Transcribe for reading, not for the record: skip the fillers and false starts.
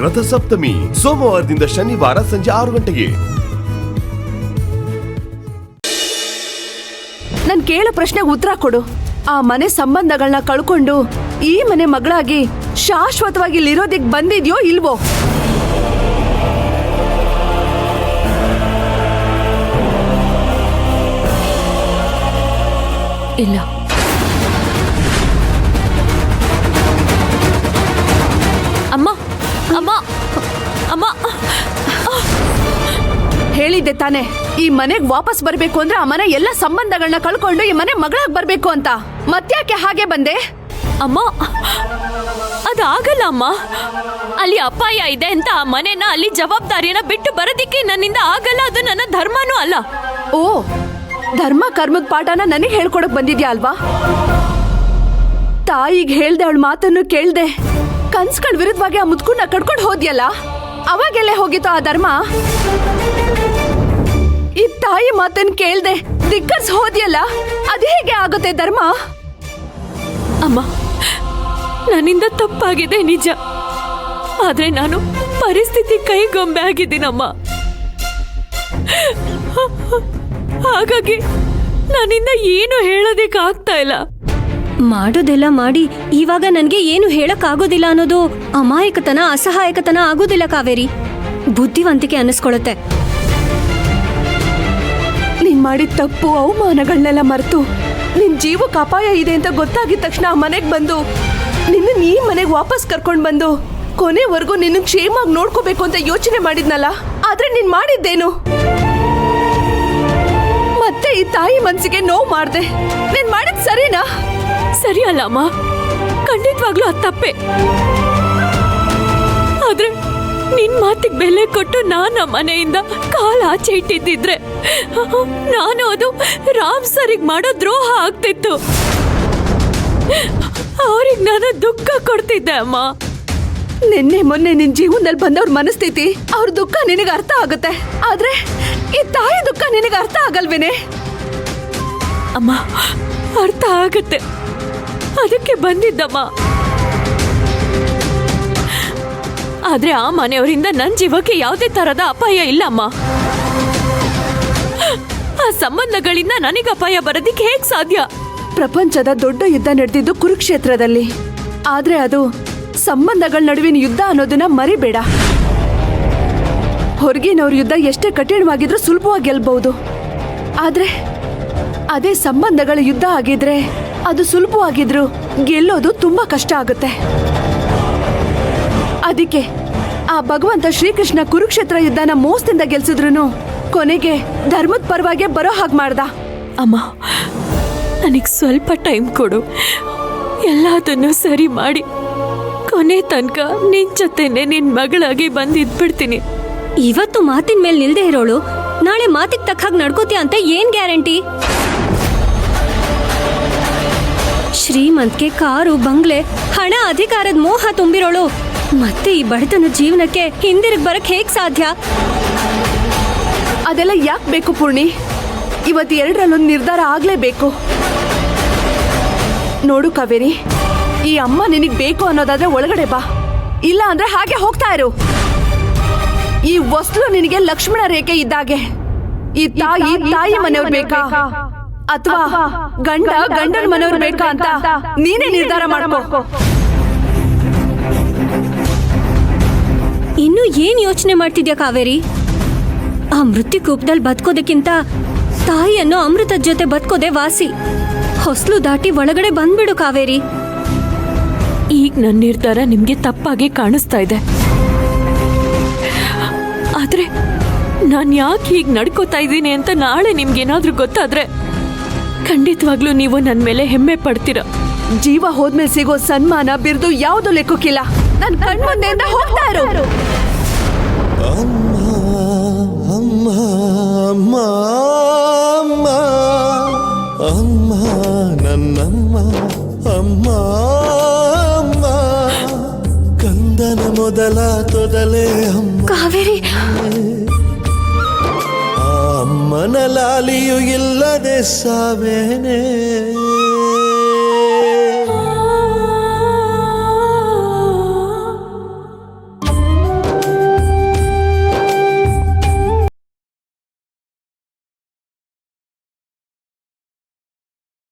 ರಥಸಪ್ತಮಿ ಸೋಮವಾರದಿಂದ ಶನಿವಾರ ಸಂಜೆ 6 ಗಂಟೆಗೆ. ನನ್ ಕೇಳೋ ಪ್ರಶ್ನೆಗೆ ಉತ್ತರ ಕೊಡು. ಆ ಮನೆ ಸಂಬಂಧಗಳನ್ನ ಕಳ್ಕೊಂಡು ಈ ಮನೆ ಮಗಳಾಗಿ ಶಾಶ್ವತವಾಗಿ ಇಲ್ಲಿರೋದಿಕ್ ಬಂದಿದ್ಯೋ ಇಲ್ವೋ? ಇಲ್ಲ. ಅಮ್ಮ ಅಮ್ಮ ಅಮ್ಮ ಹೇಳಿದ್ದೆ ತಾನೆ, ಈ ಮನೆಗ್ ವಾಪಸ್ ಬರ್ಬೇಕು ಅಂದ್ರೆ ಆ ಮನೆ ಎಲ್ಲ ಸಂಬಂಧಗಳನ್ನ ಕಳ್ಕೊಂಡು ಈ ಮನೆ ಮಗಳಾಗಿ ಬರ್ಬೇಕು ಅಂತ. ಮತ್ತ್ಯಾಕೆ ಹಾಗೆ ಬಂದೆ? ಅಮ್ಮ ಅದಾಗಲ್ಲ ಅಮ್ಮ. ಅಲ್ಲಿ ಅಪಾಯ ಇದೆ ಅಂತ ಆ ಮನೆನ, ಅಲ್ಲಿ ಜವಾಬ್ದಾರಿಯನ್ನ ಬಿಟ್ಟು ಬರೋದಿಕ್ಕೆ ನನ್ನಿಂದ ಆಗಲ್ಲ. ಅದು ನನ್ನ ಧರ್ಮನೂ ಅಲ್ಲ. ಓ, ಧರ್ಮ ಕರ್ಮದ ಪಾಠನ ನನಗೆ ಹೇಳ್ಕೊಡಕ್ ಬಂದಿದ್ಯಾ ಅಲ್ವಾ? ತಾಯಿಗೆ ಹೇಳ್ದೆ, ಅವಳ ಮಾತನ್ನು ಕೇಳ್ದೆ, ಕನ್ಸ್ಗಳ ವಿರುದ್ಧವಾಗಿ ಆ ಮುದ್ಕುನ್ನ ಕಡ್ಕೊಂಡು ಹೋದ್ಯಲ್ಲ, ಅವಾಗೆಲ್ಲೇ ಹೋಗಿತ್ತು ಆ ಧರ್ಮ? ಈ ತಾಯಿ ಮಾತನ್ನು ಕೇಳ್ದೆ ಧಿಕ್ಕರ್ಸ್ ಹೋದ್ಯಲ್ಲ, ಅದು ಹೇಗೆ ಆಗುತ್ತೆ ಧರ್ಮ? ಅಮ್ಮ, ನನ್ನಿಂದ ತಪ್ಪಾಗಿದೆ ನಿಜ. ಆದ್ರೆ ನಾನು ಪರಿಸ್ಥಿತಿ ಕೈಗೊಂಬೆ ಆಗಿದ್ದೀನಮ್ಮ. ಹಾಗಾಗಿ ನನ್ನಿಂದ ಏನು ಹೇಳೋದಕ್ಕೆ ಆಗ್ತಾ ಇಲ್ಲ. ಮಾಡೋದೆಲ್ಲ ಮಾಡಿ ಇವಾಗ ನನ್ಗೆ ಏನು ಹೇಳಕ್ ಆಗೋದಿಲ್ಲ ಅನ್ನೋದು ಅಮಾಯಕತನ, ಅಸಹಾಯಕತನ ಆಗೋದಿಲ್ಲ ಕಾವೇರಿ. ಬುದ್ಧಿವಂತಿಕೆ ಅನ್ನಿಸ್ಕೊಳತ್ತೆ. ನೀನ್ ಮಾಡಿದ ತಪ್ಪು ಅವಮಾನಗಳನ್ನೆಲ್ಲ ಮರೆತು ನಿನ್ ಜೀವಕ್ಕೆ ಅಪಾಯ ಇದೆ ಅಂತ ಗೊತ್ತಾಗಿದ ತಕ್ಷಣ ಆ ಮನೆಗ್ ಬಂದು ನಿನ್ನ ಈ ಮನೆಗ್ ವಾಪಸ್ ಕರ್ಕೊಂಡ್ ಬಂದು ಕೊನೆವರೆಗೂ ನಿನ್ನ ಕ್ಷೇಮಾಗಿ ನೋಡ್ಕೋಬೇಕು ಅಂತ ಯೋಚನೆ ಮಾಡಿದ್ನಲ್ಲ, ಆದ್ರೆ ನೀನ್ ಮಾಡಿದ್ದೇನು? ಮತ್ತೆ ಈ ತಾಯಿ ಮನ್ಸಿಗೆ ನೋವು ಮಾಡ್ದೆ. ನೀನ್ ಮಾಡಿದ್ ಸರಿನಾ? ಸರಿ ಅಲ್ಲ ಅಮ್ಮ, ಖಂಡಿತವಾಗ್ಲೂ ಅದು ತಪ್ಪೆ. ಆದ್ರೆ ನಿನ್ ಮಾತಿಗೆ ಬೆಲೆ ಕೊಟ್ಟು ನಾನು ಮನೆಯಿಂದ ಕಾಲ ಆಚೆ ಇಟ್ಟಿದ್ದಿದ್ರೆ ನಾನು ಅದು ರಾಮ್ ಸರಿಗೆ ಮಾಡೋ ದ್ರೋಹ ಆಗ್ತಿತ್ತು. ಅವ್ರಿಗೆ ನಾನು ದುಃಖ ಕೊಡ್ತಿದ್ದೆ ಅಮ್ಮ. ನಿನ್ನೆ ಮೊನ್ನೆ ನಿನ್ ಜೀವನದಲ್ಲಿ ಬಂದವ್ರ ಮನಸ್ಥಿತಿ, ಅವ್ರ ದುಃಖ ನಿನಗೆ ಅರ್ಥ ಆಗುತ್ತೆ. ಆದ್ರೆ ಈ ತಾಯಿ ದುಃಖ ನಿನಗೆ ಅರ್ಥ ಆಗಲ್ವೇನೆ? ಅಮ್ಮ, ಅರ್ಥ ಆಗತ್ತೆ, ಅದಕ್ಕೆ ಬಂದಿದ್ದಮ್ಮ. ಆದ್ರೆ ಆ ಮನೆಯವರಿಂದ ನನ್ನ ಜೀವಕ್ಕೆ ಯಾವುದೇ ತರದ ಅಪಾಯ ಇಲ್ಲಮ್ಮ. ಆ ಸಂಬಂಧಗಳಿಂದ ನನಗೆ ಅಪಾಯ ಬರೋದಿಕ್ಕೆ ಹೇಗ್ ಸಾಧ್ಯ? ಪ್ರಪಂಚದ ದೊಡ್ಡ ಯುದ್ಧ ನಡೆದಿದ್ದು ಕುರುಕ್ಷೇತ್ರದಲ್ಲಿ. ಆದ್ರೆ ಅದು ಸಂಬಂಧಗಳ ನಡುವಿನ ಯುದ್ಧ ಅನ್ನೋದನ್ನ ಮರಿಬೇಡ. ಹೊರಗಿನವ್ರ ಯುದ್ಧ ಎಷ್ಟೇ ಕಠಿಣವಾಗಿದ್ರೂ ಸುಲಭವಾಗಿ ಗೆಲ್ಬಹುದು. ಆದ್ರೆ ಅದೇ ಸಂಬಂಧಗಳ ಯುದ್ಧ ಆಗಿದ್ರೆ ಅದು ಸುಲಭವಾಗಿದ್ರು ಗೆಲ್ಲೋದು ತುಂಬಾ ಕಷ್ಟ ಆಗುತ್ತೆ. ಅದಕ್ಕೆ ಆ ಭಗವಂತ ಶ್ರೀಕೃಷ್ಣ ಕುರುಕ್ಷೇತ್ರ ಯುದ್ಧನ ಮೋಸದಿಂದ ಗೆಲ್ಸಿದ್ರು ಕೊನೆಗೆ ಧರ್ಮದ ಪರವಾಗಿ ಬರೋ ಹಾಗೆ ಮಾಡ್ದ. ಅಮ್ಮ, ನನಗೆ ಸ್ವಲ್ಪ ಟೈಮ್ ಕೊಡು. ಎಲ್ಲದನ್ನು ಸರಿ ಮಾಡಿ ಕೊನೆ ತನಕ ನಿನ್ ಜೊತೆನೆ ನಿನ್ ಮಗಳಾಗಿ ಬಂದಿದ್ಬಿಡ್ತೀನಿ. ಇವತ್ತು ಮಾತಿನ ಮೇಲೆ ನಿಲ್ದೇ ಇರೋಳು ನಾಳೆ ಮಾತಿಗೆ ತಕ್ಕ ಹಾಗೆ ನಡ್ಕೋತೀಯ ಅಂತ ಏನ್ ಗ್ಯಾರಂಟಿ? ಶ್ರೀಮಂತಿಕೆ, ಕಾರು, ಬಂಗ್ಲೆ, ಹಣ, ಅಧಿಕಾರದ ಮೋಹ ತುಂಬಿರೋಳು ಮತ್ತೆ ಈ ಬಡತನ ಜೀವನಕ್ಕೆ ಹಿಂದಿರುಗಿ ಬರಕ್ ಹೇಗ್ ಸಾಧ್ಯ? ಅದೆಲ್ಲ ಯಾಕೆ ಬೇಕು ಪೂರ್ಣಿ? ಇವತ್ತು ಎರಡರಲ್ಲೊಂದು ನಿರ್ಧಾರ ಆಗ್ಲೇಬೇಕು. ನೋಡು ಕಾವೇರಿ, ಈ ಅಮ್ಮ ನಿನಗ್ ಬೇಕು ಅನ್ನೋದಾದ್ರೆ ಒಳಗಡೆ ಬಾ, ಇಲ್ಲ ಅಂದ್ರೆ ಹಾಗೆ ಹೋಗ್ತಾ ಇರು. ಈ ವಸ್ತು ನಿನಗೆ ಲಕ್ಷ್ಮಣ ರೇಖೆ ಇದ್ದಾಗೆ. ಈ ತಾಯಿ ಮನೆಯವ್ರು ಬೇಕಾ ಅಥವಾ ಗಂಡನ ಮನೆಯವ್ರು ಬೇಕಾ ಅಂತ ನೀನೇ ನಿರ್ಧಾರ ಮಾಡ್ಕೋ. ಇನ್ನು ಏನ್ ಯೋಚನೆ ಮಾಡ್ತಿದ್ಯಾ ಕಾವೇರಿ? ಆ ಮೃತ್ಯು ಕೂಪದಲ್ಲಿ ಬದುಕೋದಕ್ಕಿಂತ ತಾಯಿಯನ್ನು ಅಮೃತದ ಜೊತೆ ಬದುಕೋದೆ ವಾಸಿ. ಹೊಸ್ಲು ದಾಟಿ ಒಳಗಡೆ ಬಂದ್ಬಿಡು ಕಾವೇರಿ. ಈಗ ನನ್ನ ನಿರ್ಧಾರ ನಿಮ್ಗೆ ತಪ್ಪಾಗಿ ಕಾಣಿಸ್ತಾ ಇದೆ. ಆದ್ರೆ ನಾನು ಯಾಕೆ ಹೀಗೆ ನಡ್ಕೋತಾ ಇದ್ದೀನಿ ಅಂತ ನಾಳೆ ನಿಮ್ಗೇನಾದ್ರೂ ಗೊತ್ತಾದ್ರೆ ಖಂಡಿತವಾಗ್ಲೂ ನೀವು ನನ್ನ ಮೇಲೆ ಹೆಮ್ಮೆ ಪಡ್ತೀರ. ಜೀವ ಹೋದ್ಮೇಲೆ ಸಿಗೋ ಸನ್ಮಾನ ಬಿರ್ದು ಯಾವ್ದು ಲೆಕ್ಕಕ್ಕಿಲ್ಲ. ನನ್ ಕಣ್ಮುಂದೆಯಿಂದ ಹೋಗ್ತಾ ಇರು. ಅಮ್ಮ ಅಮ್ಮ ಅಮ್ಮ ಅಮ್ಮ ಅಮ್ಮ ನನ್ನಮ್ಮ ಅಮ್ಮ ಅಮ್ಮ ಕಂದನ ಮೊದಲ ತೊದಲೇ ಅಮ್ಮ ಕಾವೇರಿ. ಅಮ್ಮನ ಲಾಲಿಯು ಇಲ್ಲದೆ ಸಾವೇನೆ.